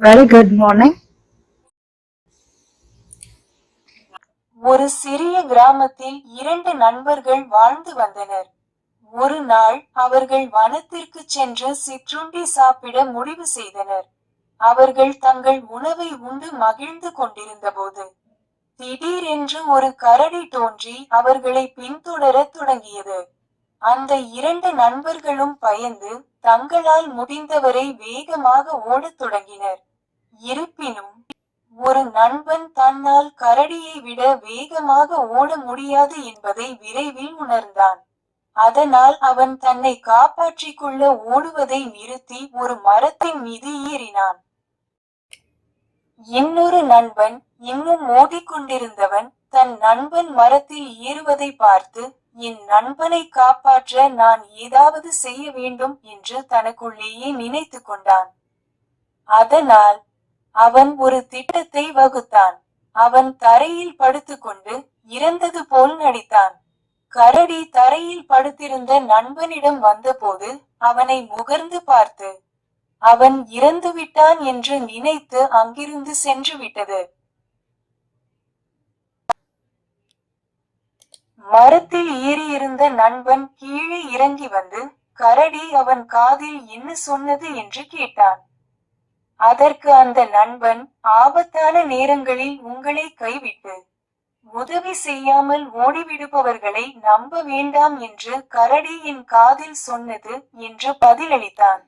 Very good morning. ஒரு சிறிய கிராமத்தில் இரண்டு நண்பர்கள் வாழ்ந்து வந்தனர். ஒரு நாள் அவர்கள் வனத்திற்கு சென்று சிற்றுண்டி சாப்பிட முடிவு செய்தனர். அவர்கள் தங்கள் உணவை உண்டு மகிழ்ந்து கொண்டிருந்தபோது திடீரென்று ஒரு கரடி தோன்றி அவர்களை பின்தொடரத் தொடங்கியது. அந்த இரண்டு நண்பர்களும் பயந்து தங்களால் முடிந்தவரை வேகமாக ஓடத் தொடங்கினர். இருப்பினும் ஒரு நண்பன் தன்னால் கரடியை விட வேகமாக ஓட முடியாது என்பதை விரைவில் உணர்ந்தான். அதனால் அவன் தன்னை காப்பாற்றிக் கொள்ள ஓடுவதை நிறுத்தி ஒரு மரத்தின் மீது ஏறினான். இன்னொரு நண்பன், இன்னும் ஓடிக்கொண்டிருந்தவன், தன் நண்பன் மரத்தில் ஏறுவதை பார்த்து, என் நண்பனை காப்பாற்ற நான் ஏதாவது செய்ய வேண்டும் என்று தனக்குள்ளேயே நினைத்து கொண்டான். அதனால் அவன் ஒரு திட்டத்தை வகுத்தான். அவன் தரையில் படுத்துக்கொண்டு இறந்தது போல் நடித்தான். கரடி தரையில் படுத்திருந்த நண்பனிடம் வந்தபோது அவனை முகர்ந்து பார்த்து அவன் இறந்துவிட்டான் என்று நினைத்து அங்கிருந்து சென்று விட்டது. மரத்தில் ஏறியிருந்த நண்பன் கீழே இறங்கி வந்து கரடி அவன் காதில் என்ன சொன்னது என்று கேட்டான். அதற்கு அந்த நண்பன், ஆபத்தான நேரங்களில் உங்களை கைவிட்டு உதவி செய்யாமல் ஓடிவிடுபவர்களை நம்ப வேண்டாம் என்று கரடி என் காதில் சொன்னது என்று பதிலளித்தான்.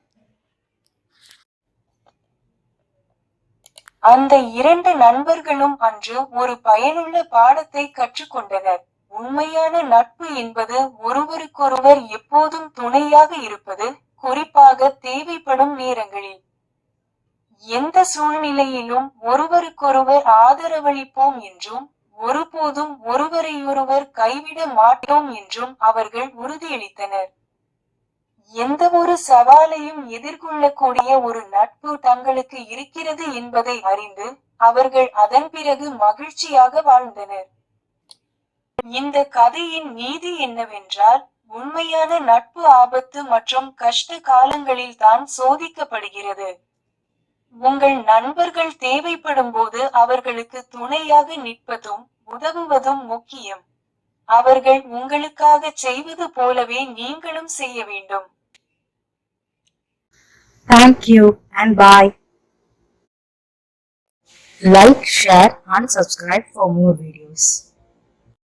அந்த இரண்டு நண்பர்களும் அன்று ஒரு பயனுள்ள பாடத்தை கற்றுக்கொண்டனர். உண்மையான நட்பு என்பது ஒருவருக்கொருவர் எப்போதும் துணையாக இருப்பது, குறிப்பாக தேவைப்படும் நேரங்களில். எந்த சூழ்நிலையிலும் ஒருவருக்கொருவர் ஆதரவளிப்போம் என்றும் ஒருபோதும் ஒருவரையொருவர் கைவிட மாட்டோம் என்றும் அவர்கள் உறுதியளித்தனர். எந்தவொரு சவாலையும் எதிர்கொள்ளக்கூடிய ஒரு நட்பு தங்களுக்கு இருக்கிறது என்பதை அறிந்து அவர்கள் அதன் பிறகு மகிழ்ச்சியாக வாழ்ந்தனர். இந்த கதையின் நீதி என்னவென்றால், உண்மையான நட்பு ஆபத்து மற்றும் கஷ்ட காலங்களில் தான் சோதிக்கப்படுகிறது. உங்கள் நண்பர்கள் தேவைப்படும்போது அவர்களுக்கு துணையாக நிற்பதும் உதவுவதும் முக்கியம். அவர்கள் உங்களுக்காக செய்வது போலவே நீங்களும் செய்ய வேண்டும். Thank you and bye. Like, share and subscribe for more videos.